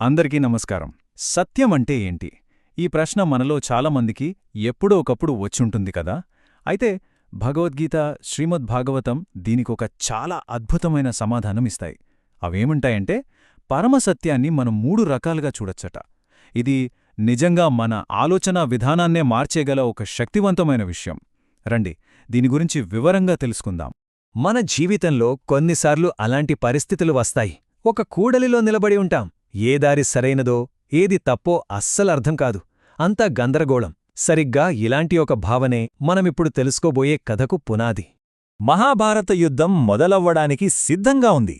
అందరికీ నమస్కారం. సత్యం అంటే ఏంటి? ఈ ప్రశ్న మనలో చాలామందికి ఎప్పుడో ఒకప్పుడు వచ్చుంటుంది కదా. అయితే భగవద్గీత, శ్రీమద్ భాగవతం దీనికొక చాలా అద్భుతమైన సమాధానమిస్తాయి. అవేముంటాయంటే, పరమసత్యాన్ని మనం 3 రకాలుగా చూడొచ్చట. ఇది నిజంగా మన ఆలోచనా విధానాన్నే మార్చేగల ఒక శక్తివంతమైన విషయం. రండి, దీని గురించి వివరంగా తెలుసుకుందాం. మన జీవితంలో కొన్నిసార్లు అలాంటి పరిస్థితులు వస్తాయి. ఒక కూడలిలో నిలబడి ఉంటాం. ఏ దారి సరైనదో ఏది తప్పో అస్సలర్థం కాదు. అంతా గందరగోళం. సరిగ్గా ఇలాంటి ఒక భావనే మనమిప్పుడు తెలుసుకోబోయే కథకు పునాది. మహాభారత యుద్ధం మొదలవ్వడానికి సిద్ధంగా ఉంది.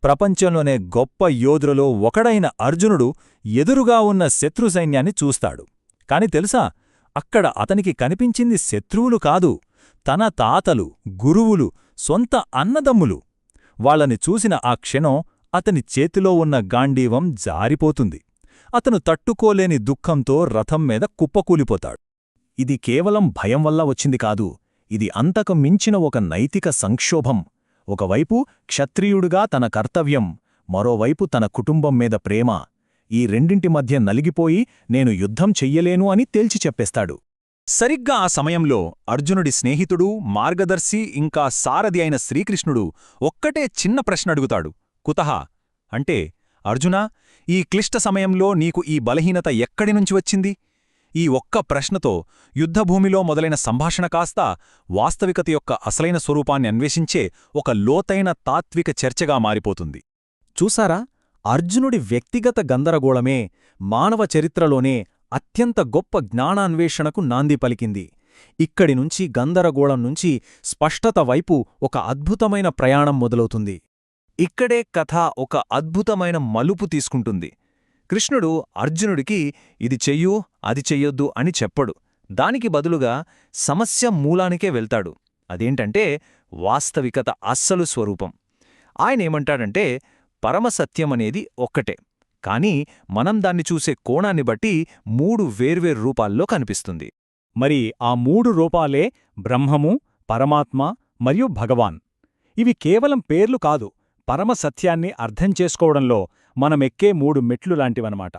ప్రపంచంలోనే గొప్ప యోధులలో ఒకడైన అర్జునుడు ఎదురుగా ఉన్న శత్రుసైన్యాన్ని చూస్తాడు. కాని తెలుసా, అక్కడ అతనికి కనిపించింది శత్రువులు కాదు, తన తాతలు, గురువులు, సొంత అన్నదమ్ములు. వాళ్ళని చూసిన ఆ క్షణం అతని చేతిలో ఉన్న గాండీవం జారిపోతుంది. అతను తట్టుకోలేని దుఃఖంతో రథం మీద కుప్పకూలిపోతాడు. ఇది కేవలం భయం వల్ల వచ్చింది కాదు, ఇది అంతకు మించిన ఒక నైతిక సంక్షోభం. ఒకవైపు క్షత్రియుడుగా తన కర్తవ్యం, మరోవైపు తన కుటుంబం మీద ప్రేమ. ఈ రెండింటి మధ్య నలిగిపోయి నేను యుద్ధం చెయ్యలేను అని తేల్చి చెప్పేస్తాడు. సరిగ్గా ఆ సమయంలో అర్జునుడి స్నేహితుడు, మార్గదర్శి ఇంకా సారథి అయిన శ్రీకృష్ణుడు ఒక్కటే చిన్న ప్రశ్న అడుగుతాడు. కుతః అంటే, అర్జునా, ఈ క్లిష్ట సమయంలో నీకు ఈ బలహీనత ఎక్కడినుంచి వచ్చింది? ఈ ఒక్క ప్రశ్నతో యుద్ధభూమిలో మొదలైన సంభాషణ కాస్త వాస్తవికత యొక్క అసలైన స్వరూపాన్ని అన్వేషించే ఒక లోతైన తాత్విక చర్చగా మారిపోతుంది. చూసారా, అర్జునుడి వ్యక్తిగత గందరగోళమే మానవ చరిత్రలోనే అత్యంత గొప్ప జ్ఞానాన్వేషణకు నాంది పలికింది. ఇక్కడినుంచి గందరగోళం నుంచి స్పష్టత వైపు ఒక అద్భుతమైన ప్రయాణం మొదలవుతుంది. ఇక్కడే కథ ఒక అద్భుతమైన మలుపు తీసుకుంటుంది. కృష్ణుడు అర్జునుడికి ఇది చెయ్యు, అది చెయ్యొద్దు అని చెప్పడు. దానికి బదులుగా సమస్య మూలానికే వెళ్తాడు. అదేంటంటే వాస్తవికత అస్సలు స్వరూపం. ఆయనేమంటాడంటే, పరమసత్యమనేది ఒక్కటే, కాని మనం దాన్ని చూసే కోణాన్ని బట్టి 3 వేర్వేరు రూపాల్లో కనిపిస్తుంది. మరి ఆ 3 రూపాలే బ్రహ్మము, పరమాత్మ మరియు భగవాన్. ఇవి కేవలం పేర్లు కాదు, పరమసత్యాన్ని అర్థం చేసుకోవడంలో మనమెక్కే 3 మెట్లు లాంటివన్నమాట.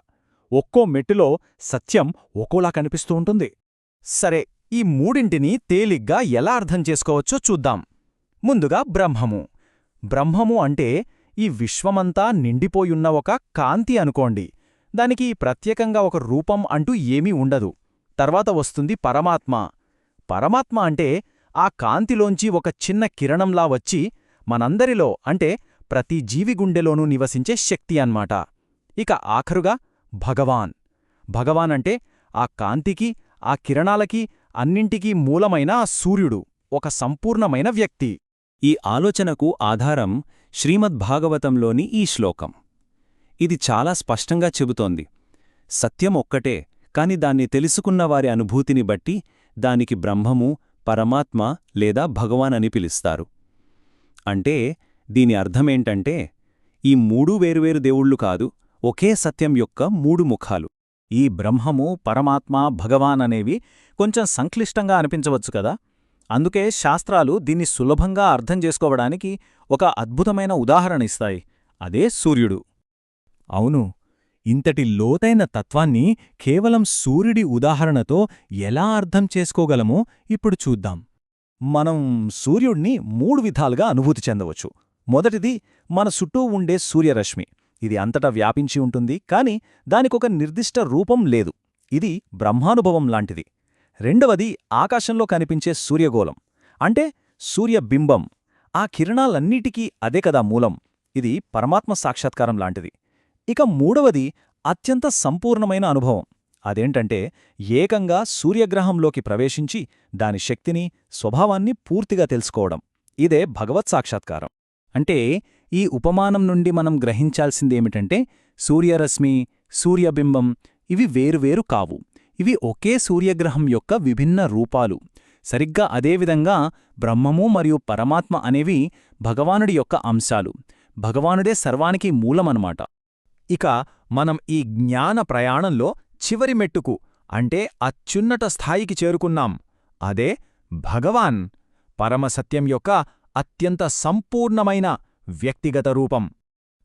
ఒక్కో మెట్టులో సత్యం ఒక్కోలా కనిపిస్తూ ఉంటుంది. సరే, ఈ మూడింటిని తేలిగ్గా ఎలా అర్థం చేసుకోవచ్చో చూద్దాం. ముందుగా బ్రహ్మము. బ్రహ్మము అంటే ఈ విశ్వమంతా నిండిపోయున్న ఒక కాంతి అనుకోండి. దానికి ప్రత్యేకంగా ఒక రూపం అంటూ ఏమీ ఉండదు. తర్వాత వస్తుంది పరమాత్మ. పరమాత్మ అంటే ఆ కాంతిలోంచి ఒక చిన్న కిరణంలా వచ్చి మనందరిలో అంటే ప్రతి జీవి గుండెలోనూ నివసించే శక్తి అన్మాట. ఇక ఆఖరుగా భగవాన్. భగవాన్ అంటే ఆ కాంతికి, ఆ కిరణాలకి, అన్నింటికీ మూలమైన ఆ సూర్యుడు, ఒక సంపూర్ణమైన వ్యక్తి. ఈ ఆలోచనకు ఆధారం శ్రీమద్భాగవతంలోని ఈ శ్లోకం. ఇది చాలా స్పష్టంగా చెబుతోంది, సత్యం ఒక్కటే, కాని దాన్ని తెలుసుకున్నవారి అనుభూతిని బట్టి దానికి బ్రహ్మము, పరమాత్మ లేదా భగవాన్ అని పిలుస్తారు. అంటే దీని అర్థమేంటంటే, ఈ 3 వేరువేరు దేవుళ్ళు కాదు, ఒకే సత్యం యొక్క 3 ముఖాలు. ఈ బ్రహ్మము, పరమాత్మ, భగవాన్ అనేవి కొంచెం సంక్లిష్టంగా అనిపించవచ్చు కదా. అందుకే శాస్త్రాలు దీన్ని సులభంగా అర్థం చేసుకోవడానికి ఒక అద్భుతమైన ఉదాహరణ ఇస్తాయి. అదే సూర్యుడు. అవును, ఇంతటి లోతైన తత్వాన్ని కేవలం సూర్యుడి ఉదాహరణతో ఎలా అర్థం చేసుకోగలమో ఇప్పుడు చూద్దాం. మనం సూర్యుడిని 3 విధాలుగా అనుభూతి చెందవచ్చు. మొదటిది మన చుట్టూ ఉండే సూర్యరశ్మి. ఇది అంతటా వ్యాపించి ఉంటుంది, కాని దానికొక నిర్దిష్ట రూపం లేదు. ఇది బ్రహ్మానుభవం లాంటిది. రెండవది ఆకాశంలో కనిపించే సూర్యగోళం, అంటే సూర్యబింబం. ఆ కిరణాలన్నిటికీ అదే కదా మూలం. ఇది పరమాత్మ సాక్షాత్కారం లాంటిది. ఇక మూడవది అత్యంత సంపూర్ణమైన అనుభవం. అదేంటంటే ఏకంగా సూర్యగ్రహంలోకి ప్రవేశించి దాని శక్తిని, స్వభావాన్ని పూర్తిగా తెలుసుకోవడం. ఇదే భగవత్ సాక్షాత్కారం. అంటే ఈ ఉపమానం నుండి మనం గ్రహించాల్సిందేమిటంటే, సూర్యరశ్మి, సూర్యబింబం ఇవి వేరువేరు కావు. ఇవి ఒకే సూర్యగ్రహం యొక్క విభిన్న రూపాలు. సరిగ్గా అదేవిధంగా బ్రహ్మము మరియు పరమాత్మ అనేవి భగవానుడి యొక్క అంశాలు. భగవానుడే సర్వానికి మూలమన్నమాట. ఇక మనం ఈ జ్ఞాన ప్రయాణంలో చివరి మెట్టుకు అంటే అత్యున్నత స్థాయికి చేరుకున్నాం. అదే భగవాన్, పరమసత్యం యొక్క అత్యంత సంపూర్ణమైన వ్యక్తిగత రూపం.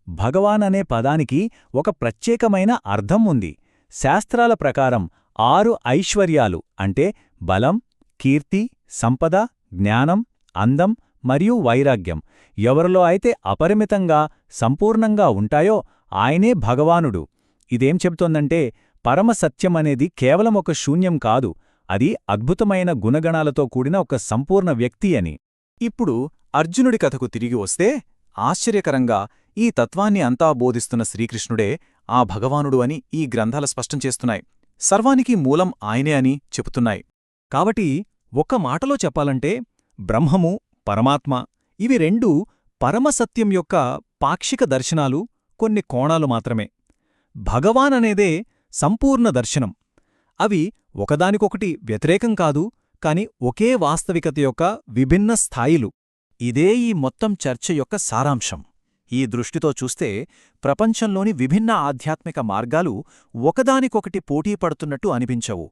భగవాన్ అనే పదానికి ఒక ప్రత్యేకమైన అర్థం ఉంది. శాస్త్రాల ప్రకారం 6 ఐశ్వర్యాలు అంటే బలం, కీర్తి, సంపద, జ్ఞానం, అందం మరియు వైరాగ్యం ఎవరిలో అయితే అపరిమితంగా, సంపూర్ణంగా ఉంటాయో ఆయనే భగవానుడు. ఇదేం చెబుతోందంటే పరమసత్యమనేది కేవలం ఒక శూన్యం కాదు, అది అద్భుతమైన గుణగణాలతో కూడిన ఒక సంపూర్ణ వ్యక్తి అని. ఇప్పుడు అర్జునుడి కథకు తిరిగి వస్తే ఆశ్చర్యకరంగా ఈ తత్వాన్ని అంతా బోధిస్తున్న శ్రీకృష్ణుడే ఆ భగవానుడు అని ఈ గ్రంథాలు స్పష్టం చేస్తున్నాయి. సర్వానికి మూలం ఆయనే అని చెబుతున్నాయి. కాబట్టి ఒక్క మాటలో చెప్పాలంటే బ్రహ్మము, పరమాత్మ ఇవి రెండూ పరమసత్యం యొక్క పాక్షిక దర్శనాలు, కొన్ని కోణాలు మాత్రమే. భగవాననేదే సంపూర్ణ దర్శనం. అవి ఒకదానికొకటి వ్యతిరేకం కాదు, కాని ఒకే వాస్తవికత యొక్క విభిన్న స్థాయిలు. ఇదే ఈ మొత్తం చర్చ యొక్క సారాంశం. ఈ దృష్టితో చూస్తే ప్రపంచంలోని విభిన్న ఆధ్యాత్మిక మార్గాలు ఒకదానికొకటి పోటీపడుతున్నట్టు అనిపించవు.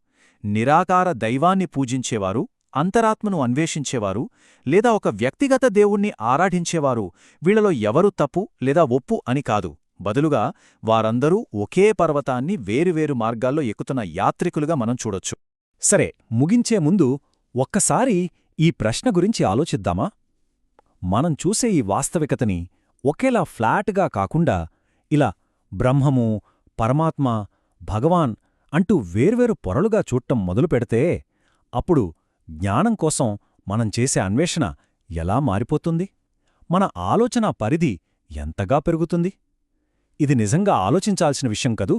నిరాకార దైవాన్ని పూజించేవారు, అంతరాత్మను అన్వేషించేవారు, లేదా ఒక వ్యక్తిగత దేవుణ్ణి ఆరాధించేవారు వీళ్లలో ఎవరు తప్పు లేదా ఒప్పు అని కాదు. బదులుగా వారందరూ ఒకే పర్వతాన్ని వేరువేరు మార్గాల్లో ఎక్కుతున్న యాత్రికులుగా మనం చూడొచ్చు. సరే, ముగించే ముందు ఒక్కసారి ఈ ప్రశ్న గురించి ఆలోచిద్దామా? మనం చూసే ఈ వాస్తవికతని ఒకేలా ఫ్లాట్గా కాకుండా ఇలా బ్రహ్మము, పరమాత్మ, భగవాన్ అంటూ వేర్వేరు పొరలుగా చూడటం మొదలుపెడితే అప్పుడు జ్ఞానం కోసం మనం చేసే అన్వేషణ ఎలా మారిపోతుంది? మన ఆలోచనా పరిధి ఎంతగా పెరుగుతుంది? ఇది నిజంగా ఆలోచించాల్సిన విషయం కదూ.